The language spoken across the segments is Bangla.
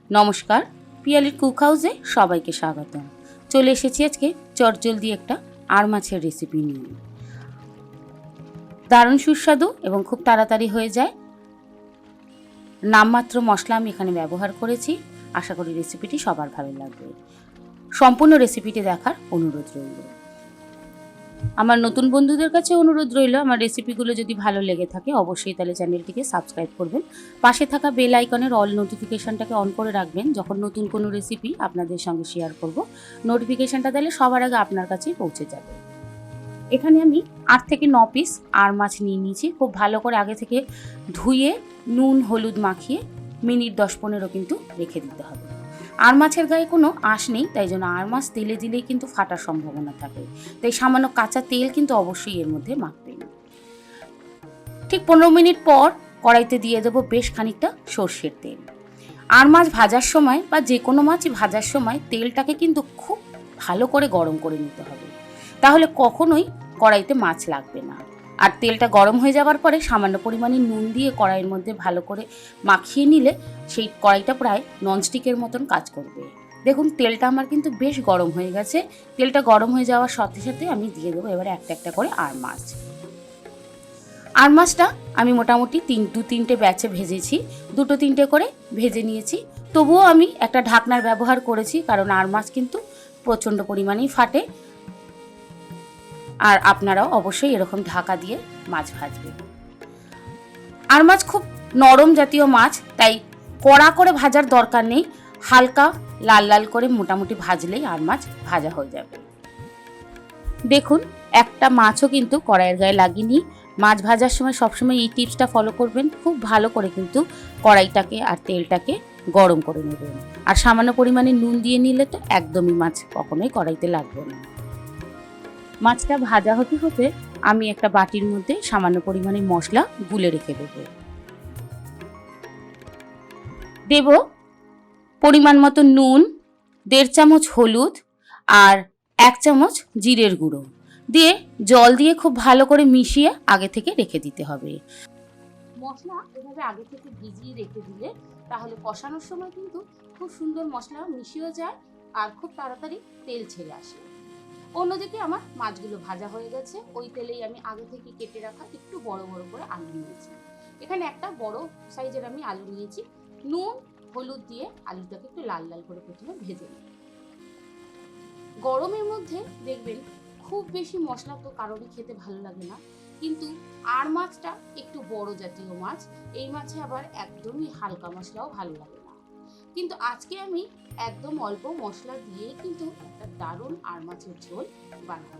নমস্কার, পিয়ালির কুক হাউসে সবাইকে স্বাগতম। চলে এসেছি আজকে চটজলদি একটা আড় মাছের রেসিপি নিয়ে। দারুণ সুস্বাদু এবং খুব তাড়াতাড়ি হয়ে যায়। নামমাত্র মশলা আমি এখানে ব্যবহার করেছি। আশা করি রেসিপিটি সবার ভালো লাগবে। সম্পূর্ণ রেসিপিটি দেখার অনুরোধ রইল। আমার নতুন বন্ধুদের কাছে অনুরোধ রইল, আমার রেসিপিগুলো যদি ভালো লেগে থাকে অবশ্যই তাহলে চ্যানেলটিকে সাবস্ক্রাইব করবেন। পাশে থাকা বেল আইকনের অল নোটিফিকেশনটাকে অন করে রাখবেন। যখন নতুন কোনো রেসিপি আপনাদের সঙ্গে শেয়ার করব, নোটিফিকেশনটা দিলে সবার আগে আপনার কাছেই পৌঁছে যাবে। এখানে আমি 8 থেকে 9 পিস আড় মাছ নিয়ে নিয়েছি। খুব ভালো করে আগে থেকে ধুয়ে নুন হলুদ মাখিয়ে মিনিট 10-15 কিন্তু রেখে দিতে হবে। আড় মাছের গায়ে কোনো আঁশ নেই, তাই জন্য আড় মাছ তেলে দিলেই কিন্তু ফাটার সম্ভাবনা থাকে। তাই সামান্য কাঁচা তেল কিন্তু অবশ্যই এর মধ্যে মাখবেন। ঠিক 15 মিনিট পর কড়াইতে দিয়ে দেবো বেশ খানিকটা সর্ষের তেল। আড় মাছ ভাজার সময় বা যে কোনো মাছই ভাজার সময় তেলটাকে কিন্তু খুব ভালো করে গরম করে নিতে হবে, তাহলে কখনোই কড়াইতে মাছ লাগবে না। আর তেলটা গরম হয়ে যাওয়ার পরে সামান্য পরিমাণে নুন দিয়ে কড়াইয়ের মধ্যে ভালো করে মাখিয়ে নিলে সেই কড়াইটা প্রায় ননস্টিকের মতন কাজ করবে। দেখুন তেলটা আমার কিন্তু বেশ গরম হয়ে গেছে। তেলটা গরম হয়ে যাওয়ার সাথে সাথে আমি দিয়ে দেবো এবারে একটা একটা করে আড় মাছ। আড় মাছটা আমি মোটামুটি 2-3টে ব্যাচে ভেজেছি, 2-3টে করে ভেজে নিয়েছি। তবুও আমি একটা ঢাকনার ব্যবহার করেছি, কারণ আড় মাছ কিন্তু প্রচণ্ড পরিমাণেই ফাটে। আর আপনারাও অবশ্যই এরকম ঢাকা দিয়ে মাছ ভাজবেন। আড় মাছ খুব নরম জাতীয় মাছ, তাই কড়া করে ভাজার দরকার নেই। হালকা লাল লাল করে মোটামুটি ভাজলেই আড় মাছ ভাজা হয়ে যাবে। দেখুন একটা মাছও কিন্তু কড়াইয়ের গায়ে লাগেনি। মাছ ভাজার সময় সবসময় এই টিপসটা ফলো করবেন। খুব ভালো করে কিন্তু কড়াইটাকে আর তেলটাকে গরম করে নেবেন। আর সামান্য পরিমাণে নুন দিয়ে নিলে তো একদমই মাছ কখনোই কড়াইতে লাগবে না। মাছটা ভাজা হতে হতে আমি একটা বাটির মধ্যে সামান্য পরিমাণে মশলা গুলে রেখে দেব পরিমাণ মতো নুন, 1.5 চামচ হলুদ আর 1 চামচ জিরের গুঁড়ো দিয়ে জল দিয়ে খুব ভালো করে মিশিয়ে আগে থেকে রেখে দিতে হবে। মশলা এভাবে আগে থেকে ভিজিয়ে রেখে দিলে তাহলে কষানোর সময় কিন্তু খুব সুন্দর মশলা মিশিয়ে যায় আর খুব তাড়াতাড়ি তেল ছেড়ে আসে। অন্যদিকে আমার মাছগুলো ভাজা হয়ে গেছে। ওই তেলেই আমি আগে থেকে কেটে রাখা একটু বড় বড় করে আলু নিয়েছি। এখানে একটা বড় সাইজের আমি আলু নিয়েছি। নুন হলুদ দিয়ে আলুটাকে একটু লাল লাল করে প্রথমে ভেজে নিই। গরমের মধ্যে দেখবেন খুব বেশি মশলা তো কারোরই খেতে ভালো লাগে না, কিন্তু আড় মাছটা একটু বড় জাতীয় মাছ, এই মাছে আবার একদমই হালকা মশলাও ভালো লাগে না। কিন্তু আজকে আমি একদম অল্প মশলা দিয়ে কিন্তু একটা দারুণ আড় মাছের ঝোল বানাবো।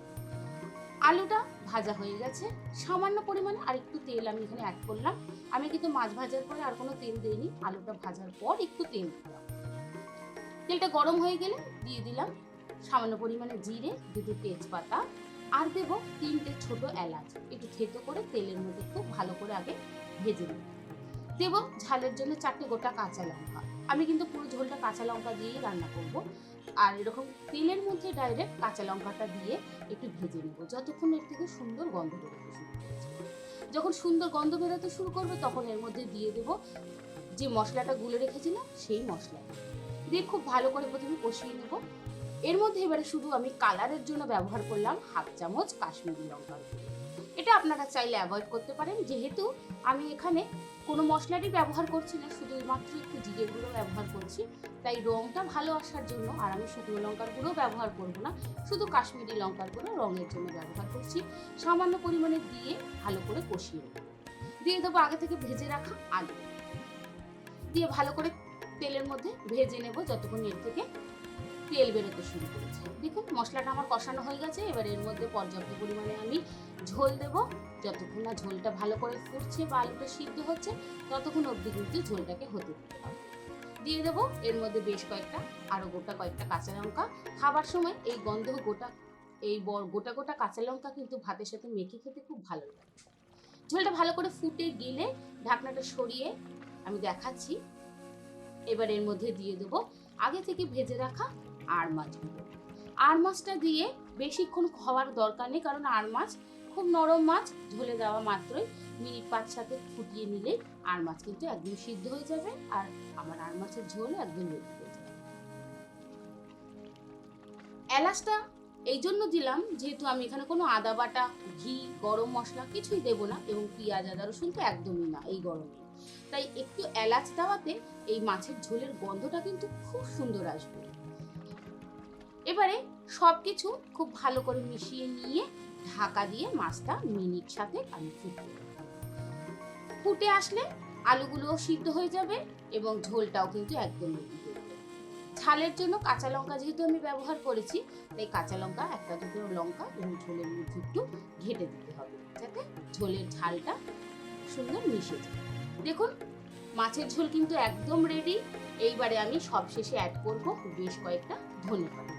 আলুটা ভাজা হয়ে গেছে, সামান্য পরিমাণে আর একটু তেল আমি এখানে অ্যাড করলাম। আমি কিন্তু মাছ ভাজার পরে আর কোনো তেল দিইনি, আলুটা ভাজার পর একটু তেল দিলাম। তেলটা গরম হয়ে গেলে দিয়ে দিলাম সামান্য পরিমাণে জিরে, 2টো তেজপাতা আর দেবো 3টে ছোট এলাচ। একটু থেতো করে তেলের মধ্যে খুব ভালো করে আগে ভেজে নেব। দেব ঝালের জন্য 4টে গোটা কাঁচা লঙ্কা। আমি কিন্তু পুরো ঝোলটা কাঁচা লঙ্কা দিয়েই রান্না করব। আর এরকম তেলের মধ্যে ডাইরেক্ট কাঁচা লঙ্কাটা দিয়ে একটু ভেজে নেব যতক্ষণ এর থেকে সুন্দর গন্ধ বেরোতে শুরু করছে। যখন সুন্দর গন্ধ বেরোতে শুরু করবে তখন এর মধ্যে দিয়ে দেব যে মশলাটা গুলে রেখেছিলাম সেই মশলা দিয়ে খুব ভালো করে প্রথমে কষিয়ে নেব। এর মধ্যে এবারে শুধু আমি কালারের জন্য ব্যবহার করলাম 1/2 চামচ কাশ্মীরি লঙ্কার গুঁড়ো। এটা আপনারা চাইলে অ্যাভয়েড করতে পারেন, যেহেতু আমি এখানে কোনো মশলারই ব্যবহার করছি না, শুধুমাত্র একটু জিরের গুঁড়ো ব্যবহার করছি, তাই রঙটা ভালো আসার জন্য। আর আমি শুকনো লঙ্কার গুঁড়ো ব্যবহার করব না, শুধু কাশ্মীরি লঙ্কার গুঁড়ো রঙের জন্য ব্যবহার করছি। সামান্য পরিমাণে দিয়ে ভালো করে কষিয়ে নেব। দিয়ে দেবো আগে থেকে ভেজে রাখা আলু, দিয়ে ভালো করে তেলের মধ্যে ভেজে নেব যতক্ষণ এর থেকে তেল বেরোতে শুরু করেছে। দেখুন মশলাটা আমার কষানো হয়ে গেছে। এবার এর মধ্যে পর্যাপ্ত পরিমাণে আমি ঝোল দেব। যতক্ষণ না ঝোলটা ভালো করে ফুটছে বা আলুটা সিদ্ধ হচ্ছে ততক্ষণ অবধি কিন্তু ঝোলটাকে হতে দিতে হবে। দিয়ে দেবো এর মধ্যে বেশ কয়েকটা গোটা কাঁচা লঙ্কা। খাবার সময় এই গন্ধ গোটা গোটা কাঁচা লঙ্কা কিন্তু ভাতের সাথে মেখে খেতে খুব ভালো লাগে। ঝোলটা ভালো করে ফুটে গেলে ঢাকনাটা সরিয়ে আমি দেখাচ্ছি। এবার এর মধ্যে দিয়ে দেবো আগে থেকে ভেজে রাখা আড় মাছগুলো। আড় মাছটা দিয়ে বেশিক্ষণ খাওয়ার দরকার নেই, কারণ আড় মাছ খুব নরম মাছ, ঝোলে দেওয়া মাত্রই মিনিট 5-7 ফুটিয়ে নিলে আর মাছ কিন্তু একদম সিদ্ধ হয়ে যাবে আর আমার আর মাছের ঝোল একদম রেডি হয়ে যাবে। এলাচটা এই জন্য দিলাম যেহেতু আমি এখানে কোনো আদা বাটা, ঘি, গরম মশলা কিছুই দেব না এবং পেঁয়াজ আদা রসুন তো একদমই না এই গরমে। তাই একটু এলাচ দেওয়াতে এই মাছের ঝোলের গন্ধটা কিন্তু খুব সুন্দর আসবে। এবারে সবকিছু খুব ভালো করে মিশিয়ে নিয়ে ঢাকা দিয়ে মাছটা মিনিট 7 আমি ফুটে আসলে আলুগুলোও সিদ্ধ হয়ে যাবে এবং ঝোলটাও কিন্তু একদম রেডি হয়ে যাবে। ঝালের জন্য কাঁচা লঙ্কা যেহেতু আমি ব্যবহার করেছি তাই কাঁচা লঙ্কা 1-2 লঙ্কা এবং ঝোলের মধ্যে একটু ঘেটে দিতে হবে যাতে ঝোলের ঝালটা সুন্দর মিশে যায়। দেখুন মাছের ঝোল কিন্তু একদম রেডি। এইবারে আমি সবশেষে অ্যাড করব বেশ কয়েকটা ধনেপাতা।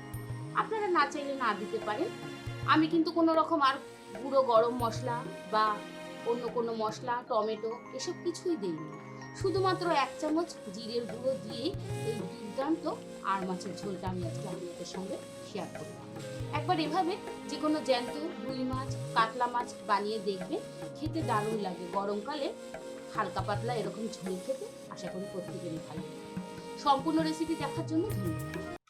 আপনারা না চাইলে না দিতে পারেন। আমি কিন্তু কোনো রকম আর গুঁড়ো গরম মশলা বা অন্য কোনো মশলা, টমেটো এসব কিছুই দিইনি। শুধুমাত্র 1 চামচ জিরের গুঁড়ো দিয়ে এই দুর্দান্ত আর মাছের ঝোলটা আমি আজকে আপনাদের সঙ্গে শেয়ার করলাম। একবার এভাবে যে কোনো জ্যান্ত রুই মাছ, কাতলা মাছ বানিয়ে দেখবেন, খেতে দারুণ লাগে। গরমকালে হালকা পাতলা এরকম ঝোল খেতে আশা করি প্রত্যেকেরই ভালো লাগে। সম্পূর্ণ রেসিপি দেখার জন্য ধন্যবাদ।